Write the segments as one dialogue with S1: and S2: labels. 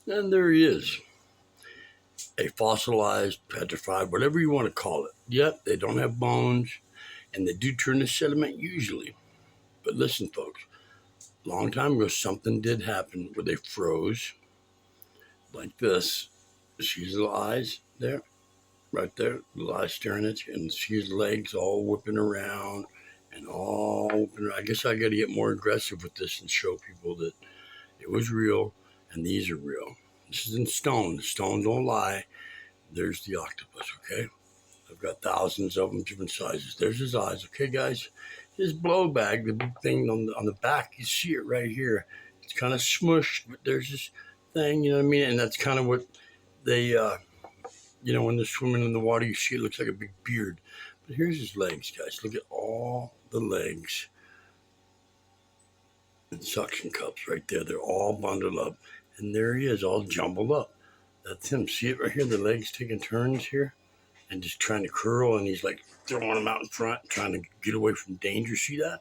S1: And there he is, a fossilized, petrified, whatever you want to call it. Yep, they don't have bones, and they do turn to sediment usually. But listen, folks, a long time ago, something did happen where they froze like this. See his little eyes there? Right there, little eyes staring at you, and see his legs all whipping around and all whipping around. I guess I got to get more aggressive with this and show people that it was real and these are real. This is in stone. The stone don't lie. There's the octopus, okay? I've got thousands of them, different sizes. There's his eyes, okay, guys? His blow bag, the big thing on the back, you see it right here. It's kind of smushed, but there's this thing, you know what I mean? And that's kind of what they, when they're swimming in the water, you see it looks like a big beard. But here's his legs, guys. Look at all the legs and suction cups right there. They're all bundled up. And there he is, all jumbled up. That's him. See it right here? The legs taking turns here and just trying to curl. And he's like throwing them out in front, trying to get away from danger. See that?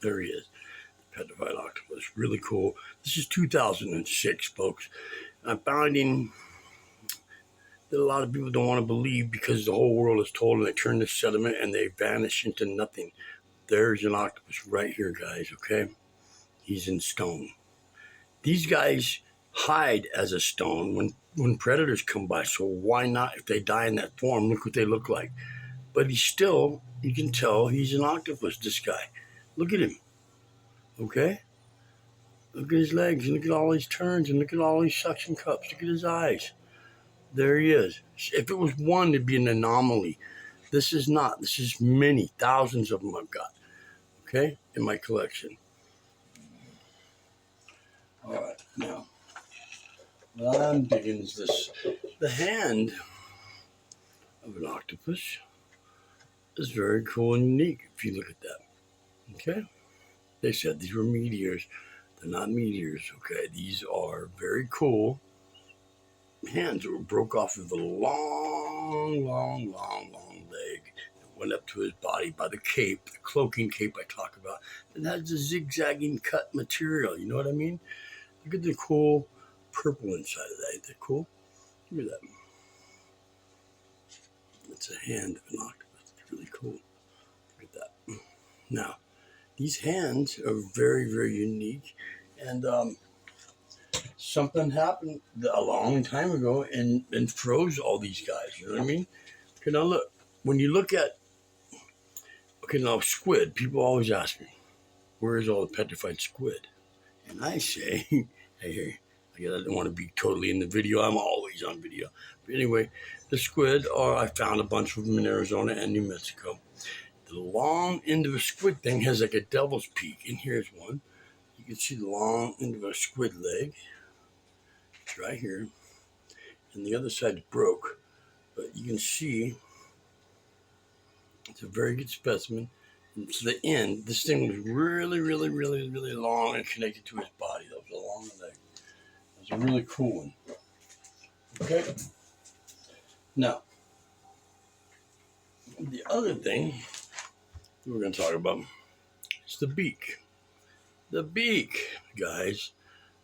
S1: There he is. The petrified octopus. Really cool. This is 2006, folks. I'm finding that a lot of people don't want to believe because the whole world is told and they turn to sediment and they vanish into nothing. There's an octopus right here, guys, okay? He's in stone. These guys hide as a stone when predators come by, so why not if they die in that form? Look what they look like. But he's still, you can tell he's an octopus, this guy. Look at him, okay? Look at his legs, and look at all these turns, and look at all these suction cups. Look at his eyes. There he is. If it was one, it'd be an anomaly. This is not. This is many, thousands of them I've got, okay, in my collection. All right, now, what I'm digging is this. The hand of an octopus is very cool and unique if you look at that, okay? They said these were meteors. They're not meteors, okay? These are very cool hands that were broke off of a long leg that went up to his body by the cape, the cloaking cape I talk about. It has a zigzagging cut material, you know what I mean? Look at the cool purple inside of that. Isn't that cool? Look at that. It's a hand of an octopus. It's really cool. Look at that. Now, these hands are very, very unique. And something happened a long time ago and froze all these guys. You know what I mean? Okay, now look. When you look at, squid, people always ask me, where is all the petrified squid? And I say, hey, I don't want to be totally in the video. I'm always on video. But anyway, the squid, I found a bunch of them in Arizona and New Mexico. The long end of a squid thing has like a devil's peak. And here's one. You can see the long end of a squid leg. It's right here. And the other side's broke. But you can see it's a very good specimen. And to the end, this thing was really, really, really, really long and connected to his body. That was a long leg. That was a really cool one. Okay? Now, the other thing we're going to talk about is the beak. The beak, guys.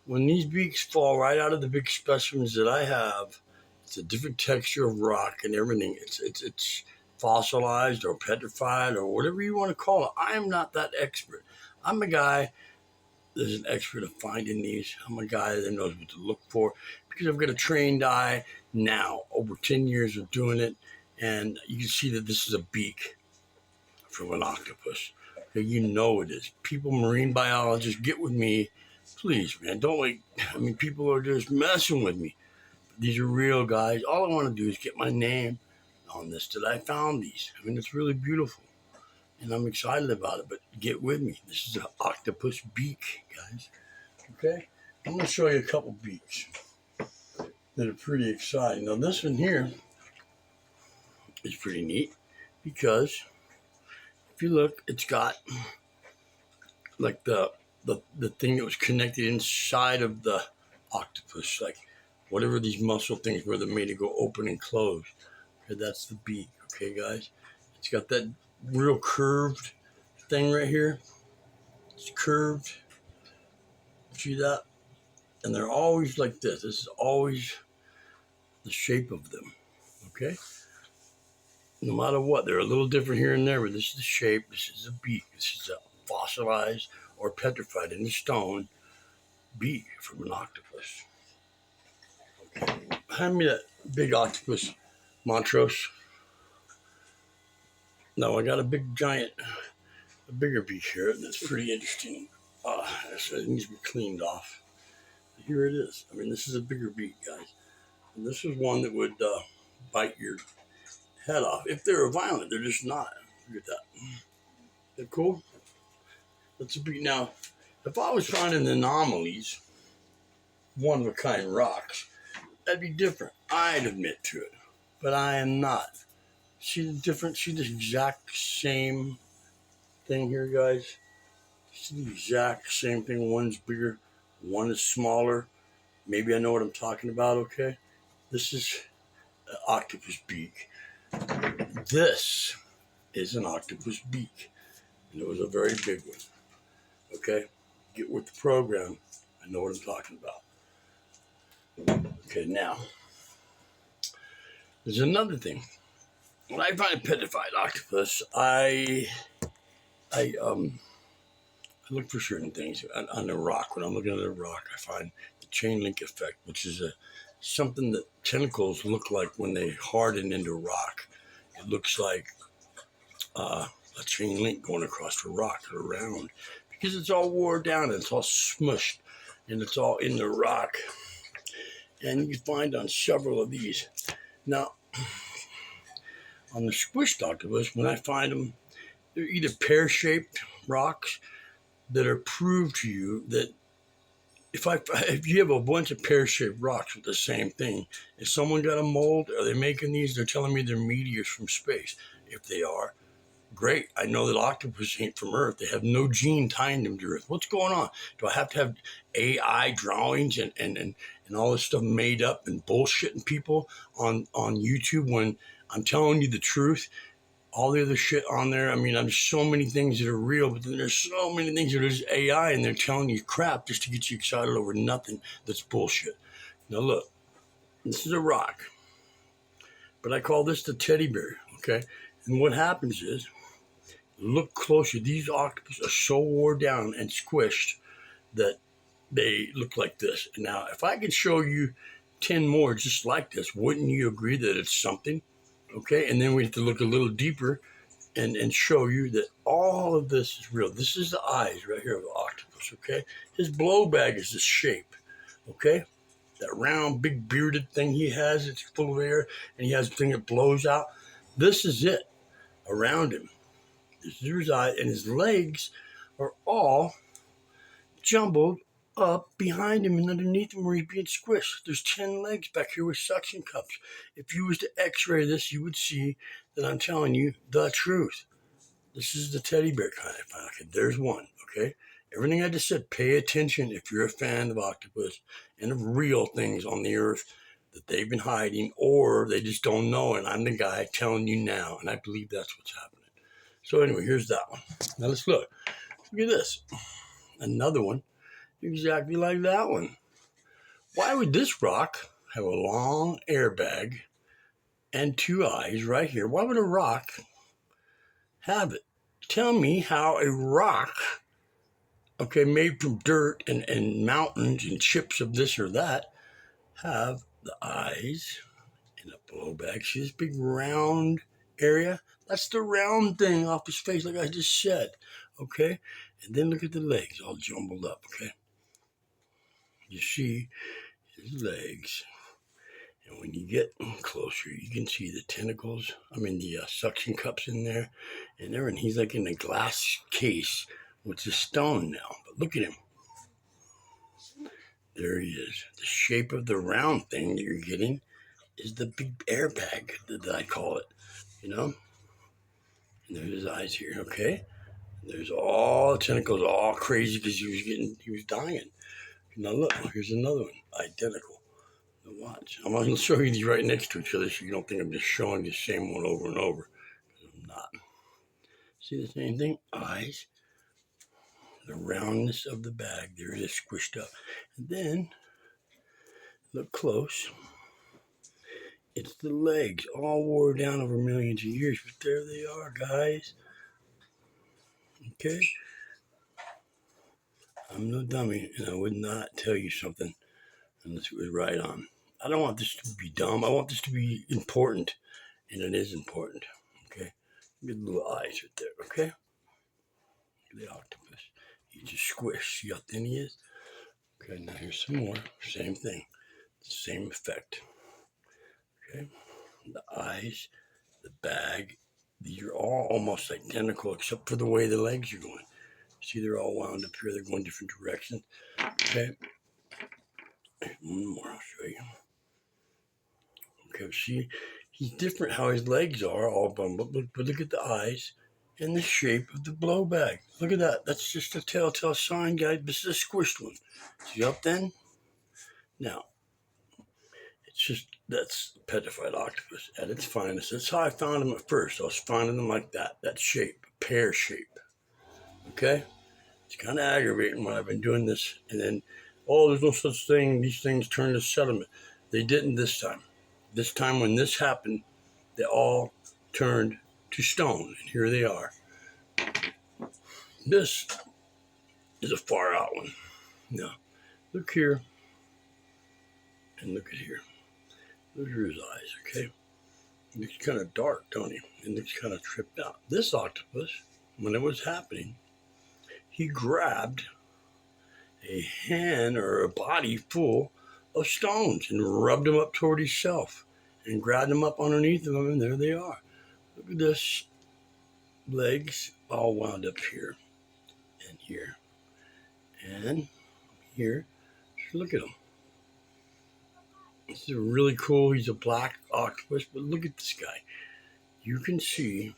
S1: When these beaks fall right out of the big specimens that I have, it's a different texture of rock and everything. It's fossilized or petrified or whatever you want to call it. I am not that expert. I'm a guy that's an expert at finding these. I'm a guy that knows what to look for because I've got a trained eye now, over 10 years of doing it. And you can see that this is a beak from an octopus. Okay, you know it is. People, marine biologists, get with me. Please, man, don't people are just messing with me. These are real, guys. All I want to do is get my name on this, that I found these. I mean, it's really beautiful. And I'm excited about it, but get with me. This is an octopus beak, guys. Okay? I'm going to show you a couple beaks that are pretty exciting. Now, this one here is pretty neat because if you look, it's got like the thing that was connected inside of the octopus, like whatever these muscle things were that made it go open and close. Okay, that's the beak, okay, guys? It's got that real curved thing right here. It's curved. See that? and they're always like this. This is always the shape of them, okay? No matter what, they're a little different here and there, but this is the shape, this is the beak, this is a fossilized or petrified in the stone beak from an octopus. Okay. Hand me that big octopus, Montrose. No, I got a bigger beak here that's pretty interesting. So it needs to be cleaned off. Here it is. I mean, this is a bigger beak, guys. And this is one that would bite your head off. If they were violent, they're just not. Look at that. They're cool. That's a beak. Now, if I was finding anomalies, one-of-a-kind rocks, that'd be different. I'd admit to it. But I am not. See the difference? See the exact same thing here, guys? See the exact same thing. One's bigger, one is smaller. Maybe I know what I'm talking about, okay? This is an octopus beak. This is an octopus beak. And it was a very big one. Okay? Get with the program. I know what I'm talking about. Okay, now. There's another thing. When I find a petrified octopus, I look for certain things on the rock. When I'm looking at a rock, I find the chain link effect, which is something that tentacles look like when they harden into rock. It looks like a chain link going across the rock or around, because it's all wore down and it's all smushed and it's all in the rock. And you can find on several of these. Now, on the squished octopus, when I find them, they're either pear-shaped rocks that are proved to you that if you have a bunch of pear-shaped rocks with the same thing, if someone got a mold, are they making these? They're telling me they're meteors from space. If they are, great. I know that octopus ain't from Earth. They have no gene tying them to Earth. What's going on? Do I have to have AI drawings and all this stuff made up and bullshitting people on YouTube when I'm telling you the truth? All the other shit on there. I mean, there's so many things that are real, but then there's so many things that is AI, and they're telling you crap just to get you excited over nothing that's bullshit. Now look, this is a rock, but I call this the teddy bear, okay? And what happens is, look closer. These octopus are so wore down and squished that they look like this. And now, if I could show you 10 more just like this, wouldn't you agree that it's something? Okay, and then we have to look a little deeper and show you that all of this is real. This is the eyes right here of the octopus, okay? His blow bag is this shape, okay? That round, big bearded thing he has, it's full of air, and he has a thing that blows out. This is it around him. This is his eye, and his legs are all jumbled up behind him and underneath him where he's being squished. There's 10 legs back here with suction cups. If you was to x-ray this, you would see that I'm telling you the truth. This is the teddy bear kind of pocket. There's one, okay? Everything I just said, pay attention if you're a fan of octopus and of real things on the earth that they've been hiding or they just don't know, and I'm the guy telling you now, and I believe that's what's happening. So anyway, here's that one. Now let's look. Look at this. Another one. Exactly like that one. Why would this rock have a long airbag and 2 eyes right here? Why would a rock have it? Tell me how a rock, okay, made from dirt and mountains and chips of this or that, have the eyes and a blowback. See this big round area? That's the round thing off his face, like I just said, okay? And then look at the legs all jumbled up, okay? You see his legs. And when you get closer, you can see the tentacles. The suction cups in there. And he's like in a glass case with a stone now. But look at him. There he is. The shape of the round thing that you're getting is the big airbag that I call it. You know? And there's his eyes here, okay? And there's all the tentacles all crazy because he was dying. Now look, here's another one, identical. Now watch. I'm going to show you these right next to each other so you don't think I'm just showing the same one over and over. I'm not. See the same thing? Eyes. The roundness of the bag. There it is, squished up. And then Look close. It's the legs, all wore down over millions of years, but there they are, guys. Okay? I'm no dummy, and I would not tell you something unless it was right on. I don't want this to be dumb. I want this to be important, and it is important. Okay? Good little eyes right there, okay? The octopus. He just squished. See how thin he is? Okay, now here's some more. Same thing. Same effect. Okay? The eyes, the bag, these are all almost identical except for the way the legs are going. See, they're all wound up here. They're going different directions. Okay? One more, I'll show you. Okay, see, he's different how his legs are, all bumbled, but look at the eyes and the shape of the blow bag. Look at that. That's just a telltale sign, guys. This is a squished one. See up then? Now, it's just, that's petrified octopus at its finest. That's how I found them at first. I was finding them like that shape, pear shape. Okay? It's kind of aggravating when I've been doing this. And then, oh, there's no such thing. These things turn to sediment. They didn't this time. This time when this happened, they all turned to stone. And here they are. This is a far out one. Now, look here. And look at here. Those are his eyes, okay? He looks kind of dark, don't he? He looks kind of tripped out. This octopus, when it was happening, he grabbed a hand or a body full of stones and rubbed them up toward himself and grabbed them up underneath of him, and there they are. Look at this. Legs all wound up here and here and here. So look at him. This is really cool. He's a black octopus, but look at this guy. You can see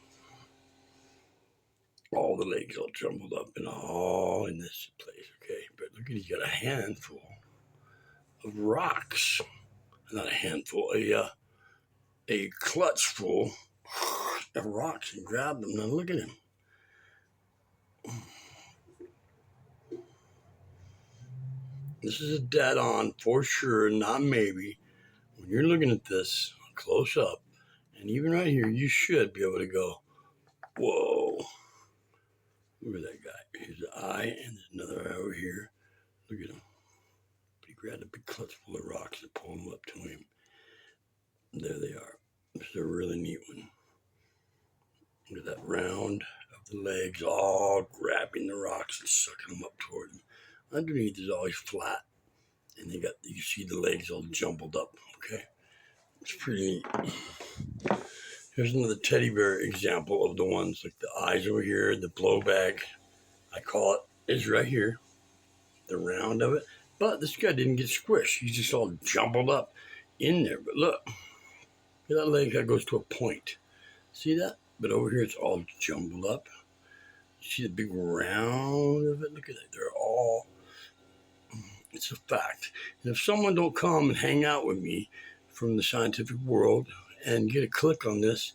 S1: all the legs all jumbled up and all in this place, okay? But look at, he's got a handful of rocks. Not a handful, a clutch full of rocks, and grab them. Now look at him. This is a dead on for sure, not maybe. When you're looking at this close up, and even right here, you should be able to go, whoa. Look at that guy. Here's the eye, and there's another eye over here. Look at him. But he grabbed a big clutch full of rocks and pulled them up to him. There they are. This is a really neat one. Look at that round of the legs all grabbing the rocks and sucking them up toward him. Underneath is always flat, and you see the legs all jumbled up, okay? It's pretty neat. Here's another teddy bear example of the ones, like the eyes over here, the blow bag, I call it, is right here, the round of it. But this guy didn't get squished. He's just all jumbled up in there. But look at that leg that goes to a point. See that? But over here, it's all jumbled up. You see the big round of it? Look at that. They're all, it's a fact. And if someone don't come and hang out with me from the scientific world and get a click on this,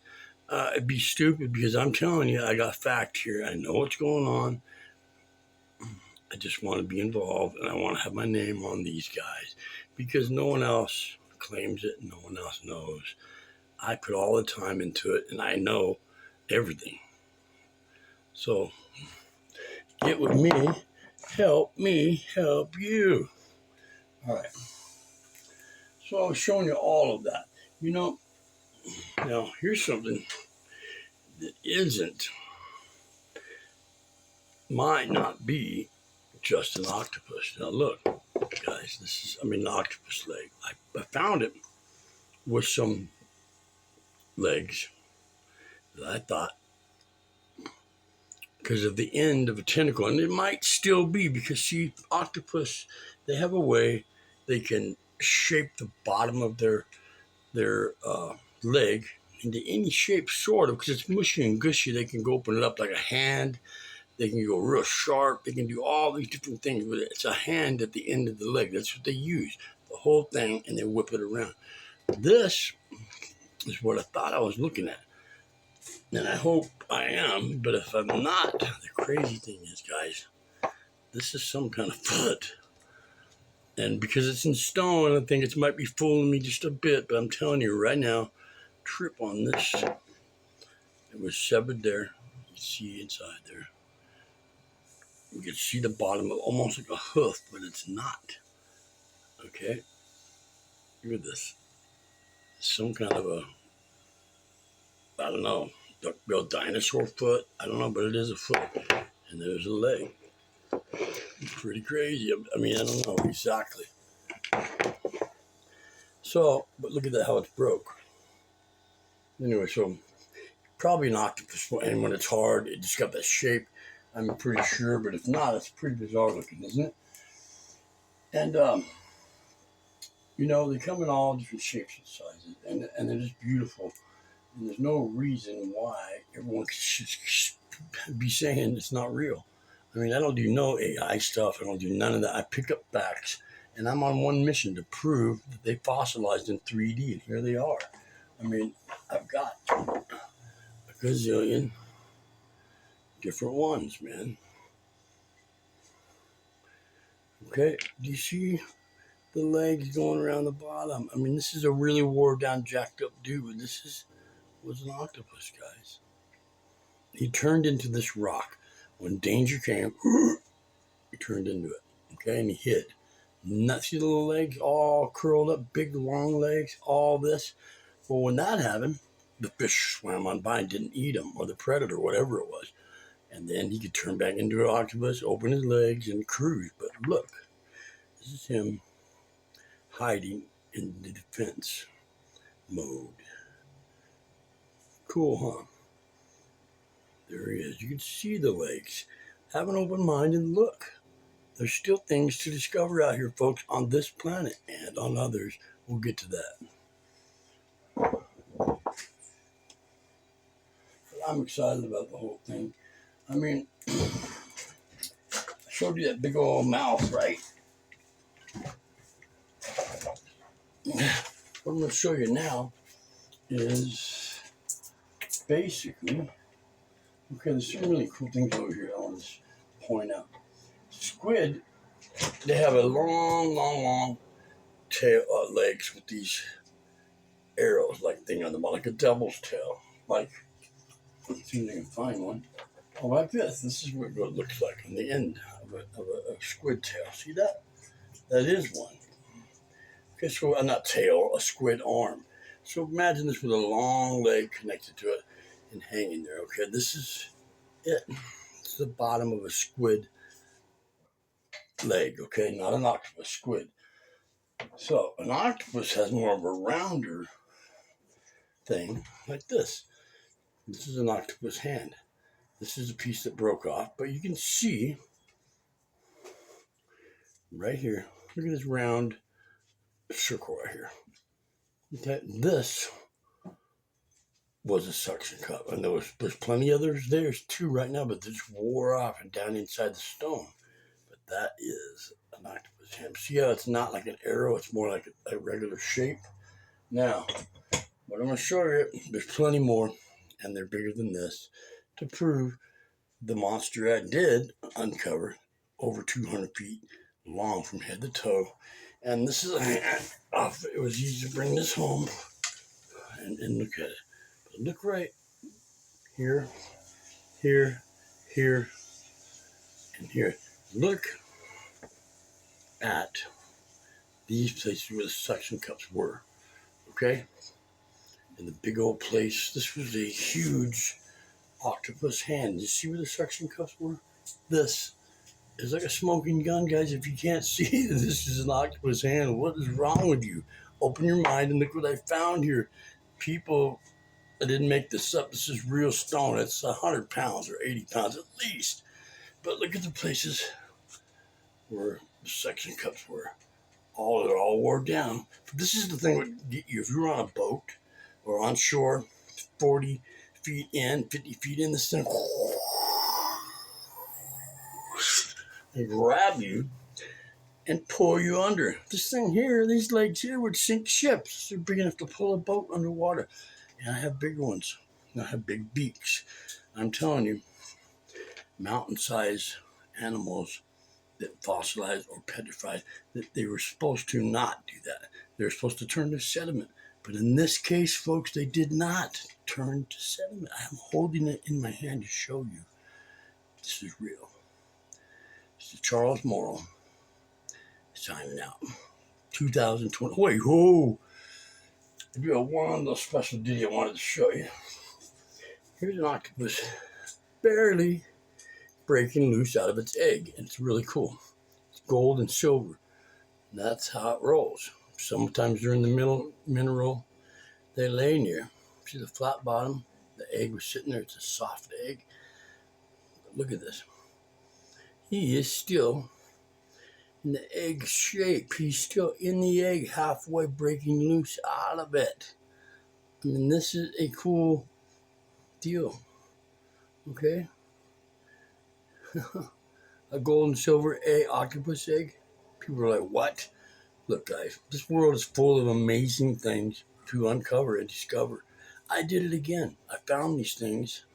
S1: it'd be stupid, because I'm telling you, I got fact here. I know what's going on. I just want to be involved, and I want to have my name on these guys, because no one else claims it. No one else knows. I put all the time into it, and I know everything. So get with me help you. All right. So I was showing you all of that. You know, now here's something that might not be just an octopus. Now look, guys, this is, an octopus leg. I found it with some legs that I thought, because of the end of a tentacle, and it might still be, because see, octopus, they have a way they can shape the bottom of their leg into any shape, sort of, because it's mushy and gushy. They can go open it up like a hand. They can go real sharp. They can do all these different things with it. It's a hand at the end of the leg. That's what they use, the whole thing, and they whip it around. This is what I thought I was looking at. And I hope I am, but if I'm not, the crazy thing is, guys, this is some kind of foot. And because it's in stone, I think it might be fooling me just a bit, but I'm telling you right now, trip on this. It was severed there. You see inside there. You can see the bottom of almost like a hoof, but it's not. Okay? Look at this. Some kind of a, I don't know, duck-billed dinosaur foot. I don't know, but it is a foot. And there's a leg. Pretty crazy. I mean, I don't know exactly. So, but look at that, how it's broke. Anyway, so probably an octopus, and when it's hard, it just got that shape, I'm pretty sure, but if not, it's pretty bizarre looking, isn't it? And, you know, they come in all different shapes and sizes, and they're just beautiful, and there's no reason why everyone should be saying it's not real. I mean, I don't do no AI stuff, I don't do none of that. I pick up facts, and I'm on one mission to prove that they fossilized in 3D, and here they are. I mean, I've got a gazillion different ones, man. Okay, do you see the legs going around the bottom? I mean, this is a really wore down, jacked up dude. Was an octopus, guys. He turned into this rock. When danger came, he turned into it. Okay, and he hid. See the little legs all curled up, big long legs, all this. Well, when that happened, the fish swam on by and didn't eat him, or the predator, whatever it was. And then he could turn back into an octopus, open his legs, and cruise. But look, this is him hiding in the defense mode. Cool, huh? There he is. You can see the legs. Have an open mind and look. There's still things to discover out here, folks, on this planet and on others. We'll get to that. But I'm excited about the whole thing. I mean, I showed you that big old mouth, right? What I'm going to show you now is basically, okay, there's some really cool things over here I want to point out. Squid, they have a long tail, legs with these arrows like thing on them, like a devil's tail. Like, let's see if I can find one. Oh, like this. This is what it looks like on the end of a squid tail. See that? That is one. Okay, so not tail, a squid arm. So imagine this with a long leg connected to it and hanging there. Okay, this is it. It's the bottom of a squid leg. Okay, not an octopus, squid. So an octopus has more of a rounder thing like this. This is an octopus hand. This is a piece that broke off, but you can see right here. Look at this round circle right here. Okay, this was a suction cup, and there's plenty others. There's two right now, but they just wore off and down inside the stone. But that is an octopus hand. See how it's not like an arrow; it's more like a regular shape. Now, what I'm going to show you, there's plenty more, and they're bigger than this, to prove the monster I did uncover over 200 feet long from head to toe. And this is a hand off. It was easy to bring this home and look at it. But look right here, here, here, and here. Look at these places where the suction cups were. Okay? In the big old place. This was a huge octopus hand. You see where the suction cups were? This is like a smoking gun, guys. If you can't see that this is an octopus hand, what is wrong with you? Open your mind and look what I found here. People, I didn't make this up. This is real stone. It's 100 pounds or 80 pounds at least. But look at the places where the suction cups were. They're all wore down. But this is the thing that would get you. If you were on a boat or on shore, 40 feet in, 50 feet in, this thing and grab you and pull you under. This thing here, these legs here would sink ships. They're big enough to pull a boat underwater. And I have bigger ones. I have big beaks. I'm telling you, mountain-sized animals that fossilized or petrified, that they were supposed to not do that. They were supposed to turn to sediment. But in this case, folks, they did not turn to sediment. I'm holding it in my hand to show you. This is real. This is Charles Morrill signing out. 2020. Wait, whoa. I do have one little special ditty I wanted to show you. Here's an octopus barely breaking loose out of its egg, and it's really cool. It's gold and silver. And that's how it rolls. Sometimes during the mineral they lay near. See the flat bottom? The egg was sitting there. It's a soft egg. But look at this. He is still in the egg shape. He's still in the egg, halfway breaking loose out of it. I mean, this is a cool deal. Okay? A gold and silver egg, octopus egg. People are like, what? Look, guys, this world is full of amazing things to uncover and discover. I did it again. I found these things.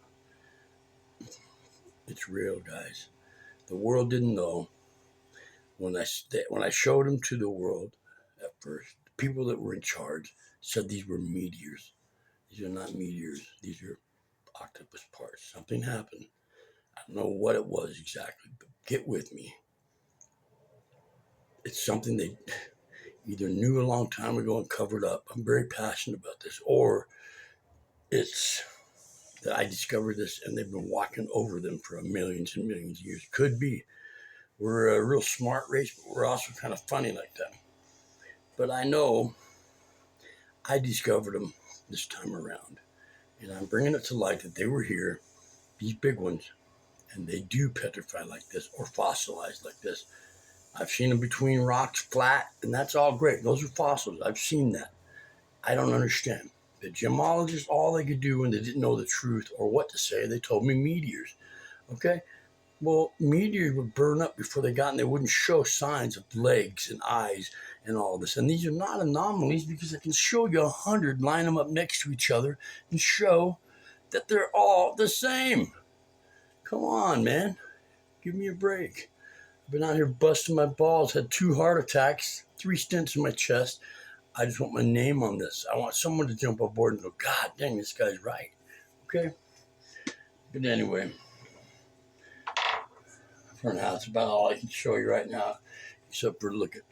S1: It's real, guys. The world didn't know. When I showed them to the world at first, the people that were in charge said these were meteors. These are not meteors. These are octopus parts. Something happened. I don't know what it was exactly, but get with me. It's something they either knew a long time ago and covered up. I'm very passionate about this. Or it's that I discovered this and they've been walking over them for millions and millions of years. Could be. We're a real smart race, but we're also kind of funny like that. But I know I discovered them this time around. And I'm bringing it to light that they were here, these big ones, and they do petrify like this or fossilize like this. I've seen them between rocks, flat, and that's all great. Those are fossils. I've seen that. I don't understand. The gemologists, all they could do when they didn't know the truth or what to say, they told me meteors. Okay? Well, meteors would burn up before they got, and they wouldn't show signs of legs and eyes and all this. And these are not anomalies because I can show you 100, line them up next to each other and show that they're all the same. Come on, man. Give me a break. I've been out here busting my balls, had 2 heart attacks, 3 stents in my chest. I just want my name on this. I want someone to jump aboard and go, God dang, this guy's right. Okay? But anyway, for now, that's about all I can show you right now, except for look at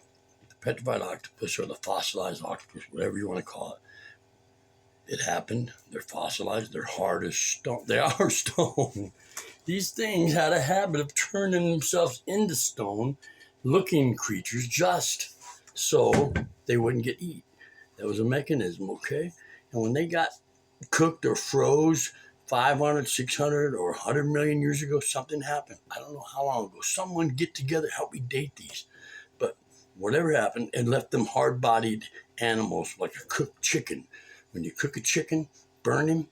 S1: the petrified octopus or the fossilized octopus, whatever you want to call it. It happened. They're fossilized. They're hard as stone. They are stone. These things had a habit of turning themselves into stone-looking creatures just so they wouldn't get eaten. That was a mechanism, okay? And when they got cooked or froze 500, 600, or 100 million years ago, something happened. I don't know how long ago. Someone get together, help me date these. But whatever happened, it left them hard-bodied animals like a cooked chicken. When you cook a chicken, burn him,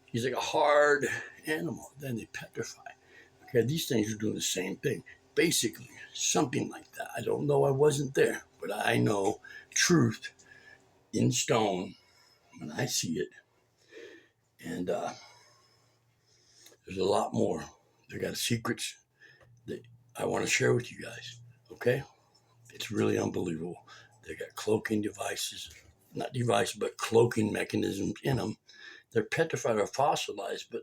S1: he's like a hard animal. Then they petrify. Okay, these things are doing the same thing. Basically, something like that. I don't know. I wasn't there. But I know truth in stone when I see it. And there's a lot more. They got secrets that I want to share with you guys. Okay? It's really unbelievable. They got cloaking devices. Not devices, but cloaking mechanisms in them. They're petrified or fossilized, but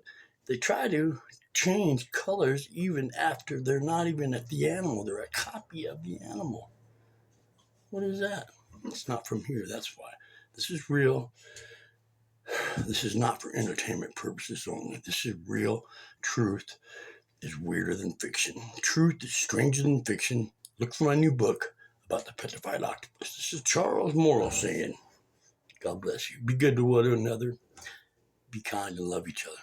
S1: they try to change colors even after they're not even at the animal. They're a copy of the animal. What is that? It's not from here, that's why. This is real. This is not for entertainment purposes only. This is real. Truth is weirder than fiction. Truth is stranger than fiction. Look for my new book about the petrified octopus. This is Charles Morrill saying, God bless you. Be good to one another. Be kind and love each other.